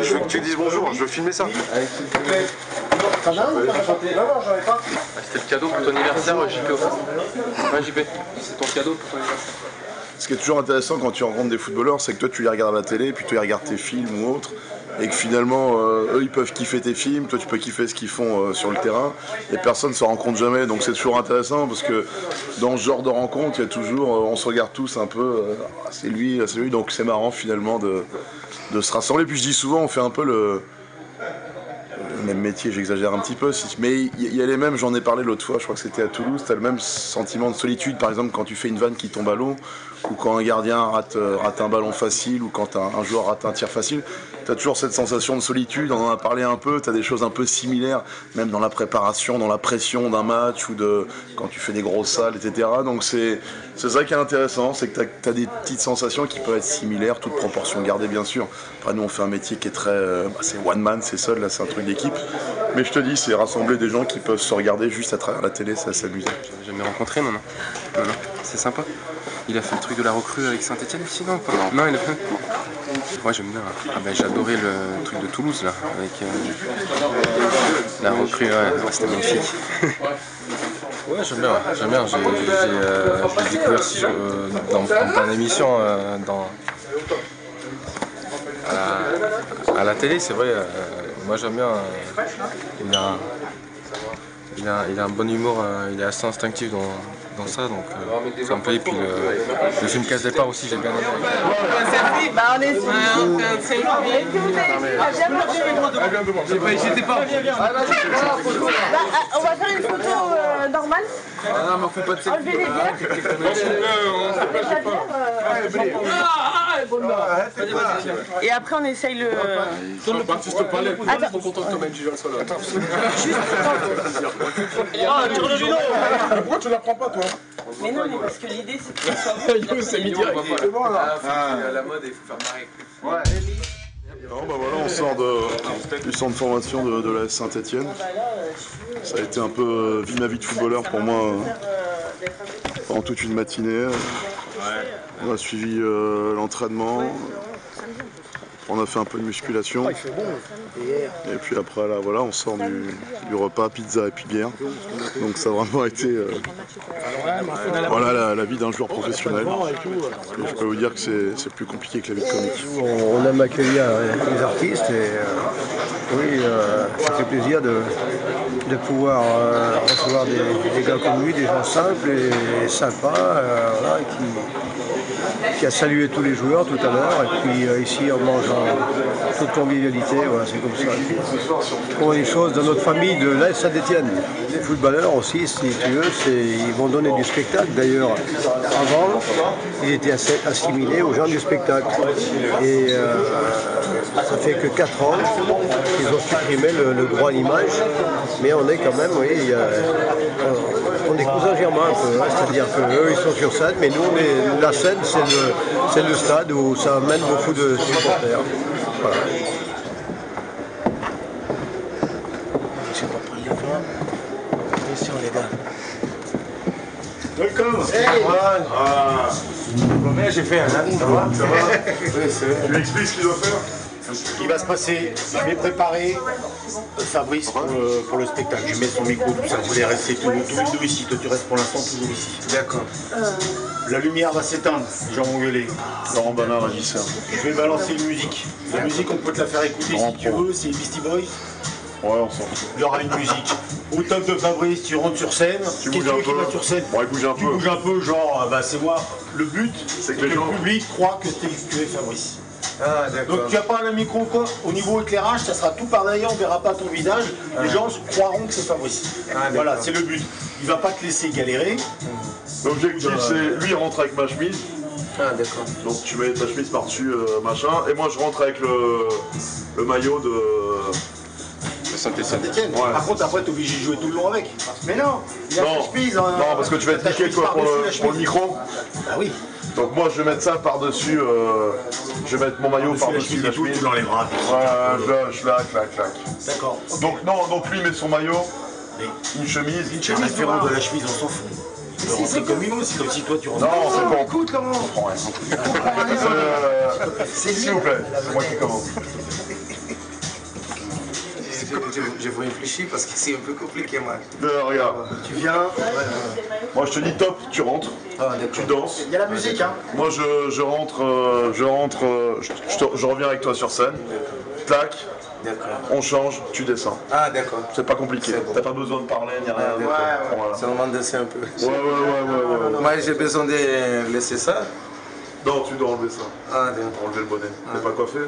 Je veux que tu dises bonjour, je veux filmer ça. T'en as un ou pas? Non, j'en ai pas. C'était le cadeau pour ton anniversaire, JP au fait. Ouais, JP, c'est ton cadeau pour ton anniversaire. Ce qui est toujours intéressant quand tu rencontres des footballeurs, c'est que toi tu les regardes à la télé, puis tu les regardes tes films ou autres, et que finalement eux ils peuvent kiffer tes films, toi tu peux kiffer ce qu'ils font sur le terrain, et personne ne se rencontre jamais, donc c'est toujours intéressant parce que dans ce genre de rencontre, il y a toujours, on se regarde tous un peu, c'est lui, donc c'est marrant finalement de se rassembler. Puis je dis souvent, on fait un peu le même métier, j'exagère un petit peu, mais il y a les mêmes, j'en ai parlé l'autre fois, je crois que c'était à Toulouse, t'as le même sentiment de solitude, par exemple quand tu fais une vanne qui tombe à l'eau, ou quand un gardien rate un ballon facile, ou quand un joueur rate un tir facile, t'as toujours cette sensation de solitude, on en a parlé un peu, t'as des choses un peu similaires, même dans la préparation, dans la pression d'un match, ou quand tu fais des grosses salles, etc. Donc c'est ça qui est intéressant, c'est que t'as des petites sensations qui peuvent être similaires, toutes proportions gardées bien sûr. Après nous on fait un métier qui est très, c'est one man, c'est seul, là c'est un truc d'équipe. Mais je te dis, c'est rassembler des gens qui peuvent se regarder juste à travers la télé, ça s'amuse. J'ai jamais rencontré, non. C'est sympa. Il a fait le truc de la recrue avec Saint-Etienne ici, non? Non, il a fait. Ouais, j'aime bien. Ah ben, j'ai adoré le truc de Toulouse, là, avec la recrue, ouais, c'était magnifique. Ouais, j'aime bien. J'ai découvert dans une émission à la télé, c'est vrai. Moi j'aime bien. Il a un bon humour, il est assez instinctif dans ça, donc ça me plaît. Et puis le film Casse Départ aussi, j'ai bien aimé. Bah on est sur un selfie. J'étais pas. On va faire une photo normale. Ah non, mais on fait pas de selfie. Enlevez les bières. Et après on essaye le. Baptiste Palais, ils sont contents que Thomas Gijol soit là. Pourquoi tu la prends pas toi? Mais non, mais parce que l'idée c'est que ça soit. C'est midi. La mode, il faut faire marrer. Non, bah voilà, on sort du centre de formation de la Saint-Etienne. Ça a été un peu ma vie de footballeur pour moi pendant toute une matinée. On a suivi l'entraînement. On a fait un peu de musculation. Et puis après, là, voilà, on sort du repas, pizza et puis bière. Donc ça a vraiment été voilà, la vie d'un joueur professionnel. Et je peux vous dire que c'est plus compliqué que la vie de comique. On aime accueillir les artistes et oui, ça fait plaisir de pouvoir recevoir des gars comme lui, des gens simples et sympas, voilà, qui a salué tous les joueurs tout à l'heure. Et puis ici, on mange en toute convivialité, voilà, c'est comme ça. Pour une chose, dans notre famille de l'AS Saint-Etienne, les footballeurs aussi, si tu veux, ils vont donner du spectacle. D'ailleurs, avant, ils étaient assimilés aux gens du spectacle. Et ça fait que 4 ans qu'ils ont supprimé le droit à l'image. Mais on est quand même, oui, on est cousins germains un peu, hein, c'est-à-dire qu'eux ils sont sur scène, mais nous, la scène c'est le stade où ça amène beaucoup de supporters. Voilà. Je sais pas prendre les fois. Attention les gars. Welcome. Hey. Combien j'ai fait un an? Ça va? Ça va? Tu m'expliques ce qu'il doit faire? Ce qui va se passer, je vais préparer Fabrice pour le spectacle. Je mets son micro, tout ça. Vous allez rester tous les deux ici. Toi, tu restes pour l'instant toujours ici. D'accord. La lumière va s'éteindre. Jean Monguelet. Laurent Bernard, régisseur. Je vais balancer une musique. La musique, on peut te la faire écouter si tu veux. C'est Beastie Boys. Ouais, on s'en fout. Il y aura une musique. Au top de Fabrice, tu rentres sur scène. Tu bouges un peu. Sur scène. Ouais, il bouge un peu. Tu bouges un peu, genre, bah, c'est moi. Le but, c'est que le public croit que tu es Fabrice. Ah, donc tu n'as pas un micro quoi. Au niveau éclairage, ça sera tout par derrière, on ne verra pas ton visage. Les gens croiront que c'est Fabrice. Voilà, c'est le but. Il ne va pas te laisser galérer. L'objectif c'est, lui il rentre avec ma chemise. Ah d'accord. Donc tu mets ta chemise par-dessus, machin. Et moi je rentre avec le maillot de Saint-Etienne. Ouais. Par contre après tu es obligé de jouer tout le long avec. Mais non, il a sa chemise. Non, parce que tu vas être niqué toi pour le micro. Ah oui. Donc moi je vais mettre ça par-dessus, je vais mettre mon maillot par-dessus la chemise. Tu l'enlèveras. Voilà, je la clac. D'accord. Donc non, donc lui met son maillot, une chemise. Une chemise différente de la chemise, on s'en fout. C'est comme une autre, c'est comme si toi tu rentres. Non, c'est pas. Écoute, comment? S'il vous plaît, c'est moi qui commence. réfléchis parce que c'est un peu compliqué, moi. Regarde, Tu viens, moi je te dis top, tu rentres, Ah, tu d'accord. danses. il y a la musique, hein. Moi je reviens avec toi sur scène. Tac, D'accord. on change, tu descends. Ah, d'accord. C'est pas compliqué, C'est bon. t'as pas besoin de parler ni rien. d'accord. Voilà. Seulement danser un peu. Ouais. Moi, j'ai besoin de laisser ça. Non, tu dois enlever ça. Ah, d'accord. Enlever le bonnet. T'es pas coiffé?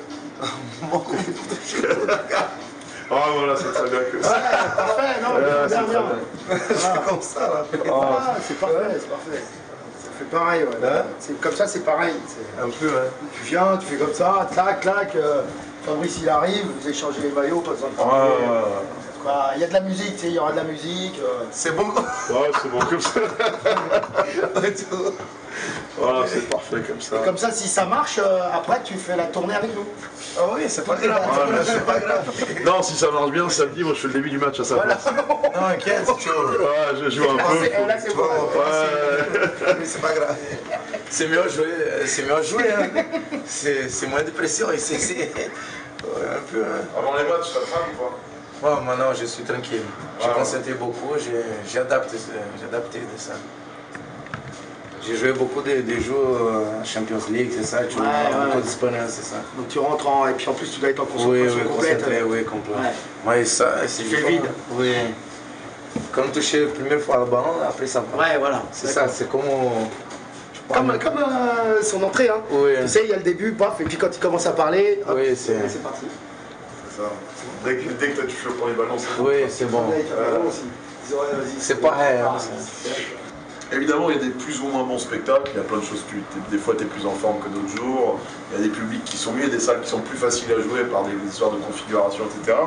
Ah voilà, c'est très bien que ça. Parfait, non, c'est bien, très bien. bien. C'est comme ça, là. Ah, c'est parfait, c'est parfait. Ça fait pareil, ouais. Hein? Comme ça, c'est pareil. C'est- Un peu, hein. Tu viens, tu fais comme ça, clac, clac. Fabrice, il arrive, vous échangez les maillots, pas besoin de parler. Bah, il y a de la musique, tu sais, il y aura de la musique. C'est bon. Ouais, c'est bon comme ça. Voilà, c'est parfait comme ça. Et comme ça, si ça marche, après, tu fais la tournée avec nous. Ah oui, c'est pas grave. C'est pas grave. Non, si ça marche bien, samedi, moi je fais le début du match à sa place. Non, inquiète, tu vois. Ouais, je joue un peu. Là, c'est bon. Ouais. Mais c'est pas grave. C'est mieux jouer, hein. C'est moins de pression ici. Ouais, un peu, hein. Avant les matchs, ça traîne ou pas? Bon, maintenant je suis tranquille. J'ai concentré beaucoup, j'ai adapté de ça. J'ai joué beaucoup de jeux en Champions League, c'est ça, tu vois, beaucoup d'expérience, c'est ça. Donc tu rentres en. Et puis en plus, tu dois être en Oui, concentration complète. concentré, oui, complet. Ouais. Ouais, ça, c'est fait vide. Oui. Quand toucher la première fois le ballon, après ça va. Ouais, voilà. C'est ça, c'est comme. Comme son entrée, hein. Oui. Tu sais, il y a le début, paf, et puis quand il commence à parler, hop, Oui, c'est. c'est parti. C'est ça. Dès que toi tu fais le premier ballon, c'est Oui, c'est bon. C'est pareil. Hein. Évidemment, il y a des plus ou moins bons spectacles, il y a plein de choses, des fois tu es plus en forme que d'autres jours, il y a des publics qui sont mieux, il y a des salles qui sont plus faciles à jouer par des histoires de configuration, etc.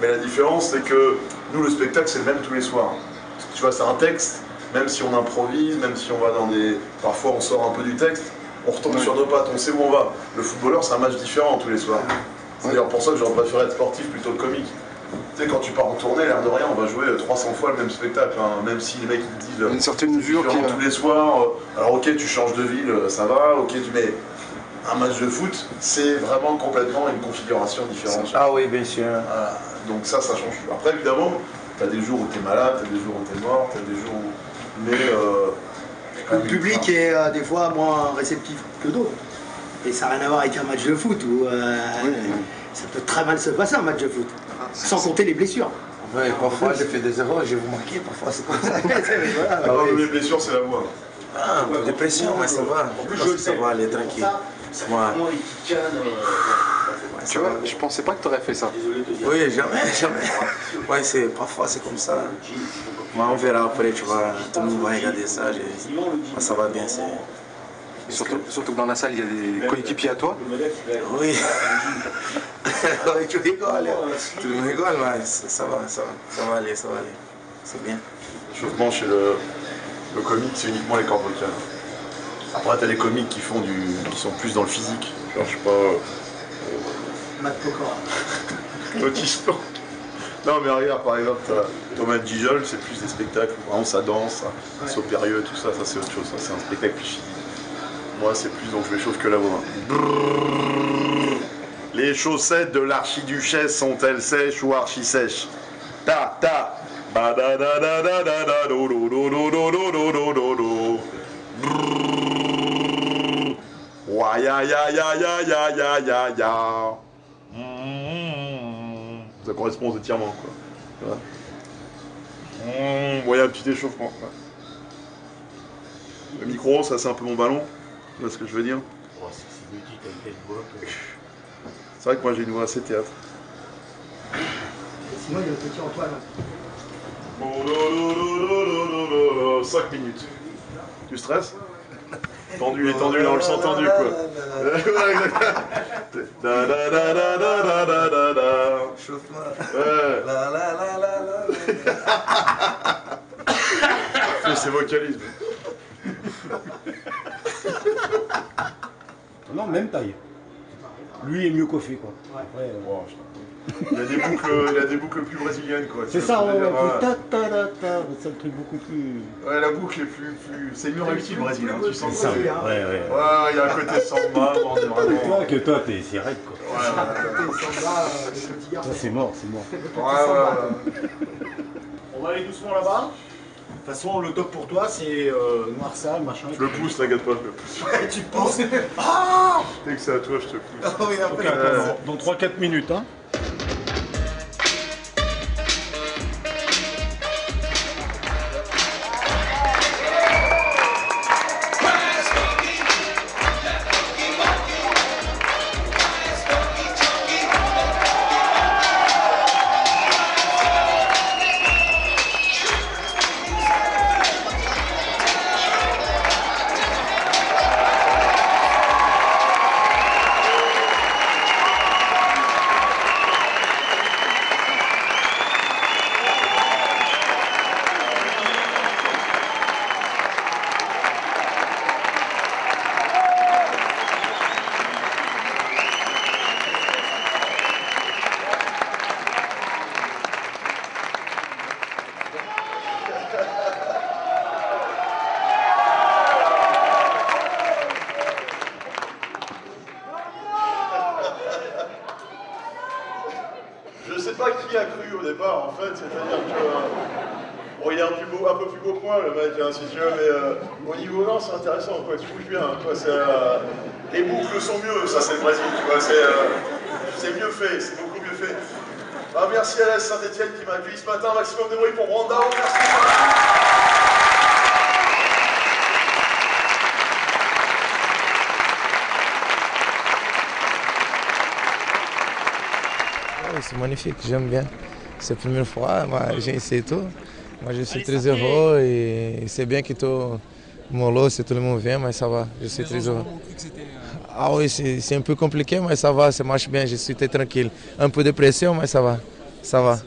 Mais la différence, c'est que nous, le spectacle, c'est le même tous les soirs. Tu vois, c'est un texte, même si on improvise, même si on va dans des... Parfois, on sort un peu du texte, on retombe sur nos pattes, on sait où on va. Le footballeur, c'est un match différent tous les soirs. C'est d'ailleurs pour ça que j'aurais préféré être sportif plutôt que comique. Tu sais, quand tu pars en tournée, l'air de rien, on va jouer 300 fois le même spectacle, hein, même si les mecs ils te disent Une certaine mesure différent tous les soirs. Alors ok, tu changes de ville, ça va, ok, mais un match de foot, c'est vraiment complètement une configuration différente. Ah oui, bien sûr. Voilà. Donc ça change. Après, évidemment, tu as des jours où tu es malade, tu as des jours où tu es mort, tu as des jours où... Mais... Le public est des fois moins réceptif que d'autres. Et ça n'a rien à voir avec un match de foot où ça peut très mal se passer un match de foot. Sans compter les blessures. Oui, parfois j'ai fait des erreurs, j'ai remarqué, parfois c'est comme ça. Alors, les blessures, c'est la voix. Ah, dépression, mais ça va. Ça va aller tranquille. Moi. Tu vois, je pensais pas que tu aurais fait ça. Oui, jamais. Ouais, parfois c'est comme ça. Mais on verra après, tu vois, tout le monde va regarder ça. Ça va bien, c'est... Surtout que dans la salle, il y a des coéquipiers à toi. Oui. Oui, tu rigoles. Tout le monde rigole, mais ça va aller. C'est bien. L'échauffement chez le comique, c'est uniquement les cordes vocales. Après, t'as les comiques qui sont plus dans le physique. Genre, je sais pas... Matt Pokora. Autisme. Non mais regarde, par exemple, Thomas Gijol, c'est plus des spectacles où vraiment ça danse, c'est au périlleux, tout ça c'est autre chose, ça, c'est un spectacle plus physique. Moi c'est plus donc je m'échauffe que la voix. Brrr. Les chaussettes de l'archiduchesse sont-elles sèches ou archi-sèches? Ta ta ba da da da da da da do do do do do do do do do do. Brrr. Wa ya ya ya ya ya ya ya ya. Ça correspond aux étirements, quoi. Ouais, un petit échauffement, quoi. Le micro, ça c'est un peu mon ballon. Tu vois ce que je veux dire? C'est vrai que moi j'ai une voix assez théâtre. Sinon, il y a le petit Antoine. 5 minutes. Tu stresses? Tendu, là on le sent tendu, quoi. Da da da da da da da da da. Chauffe-moi. Ouais. La la la la la. Fais ses vocalismes. Non, même taille. Lui est mieux coiffé, quoi. Ouais. Wow, il a des boucles plus brésiliennes, quoi. C'est ça, ouais, c'est un truc beaucoup plus... Ouais, la boucle est plus... C'est mieux réussi le Brésil, hein, tu sens Ça, ça. ouais. Ouais, il y a un côté samba, on est vraiment... Que toi, t'es raide, quoi. Ouais. C'est mort, c'est mort. On va aller doucement là-bas. De toute façon, le top pour toi, c'est noir sale, machin. Je le pousse, t'inquiète pas, je le pousse. Ouais, tu pousses. Ah Dès que c'est à toi, je te pousse. oh, oui, après, Dans 3-4 minutes, hein. Je sais pas qui a cru au départ, en fait, c'est-à-dire que... bon, il est un peu plus beau que moi, le mec, hein, si tu veux, mais au niveau, non, c'est intéressant, quoi, tu bouges bien, quoi, les boucles sont mieux, ça c'est le Brésil, tu vois, c'est mieux fait, c'est beaucoup mieux fait. Ah, merci à la Saint-Etienne qui m'a accueilli ce matin, maximum de bruit pour Brandao, merci. C'est magnifique, j'aime bien. C'est la première fois, moi j'ai essayé tout. Moi je suis très heureux et c'est bien que tout mollo, si tout le monde vient, mais ça va, je suis très heureux. Ah oui, c'est un peu compliqué, mais ça va, ça marche bien, je suis très tranquille. Un peu de pression, mais ça va, ça va.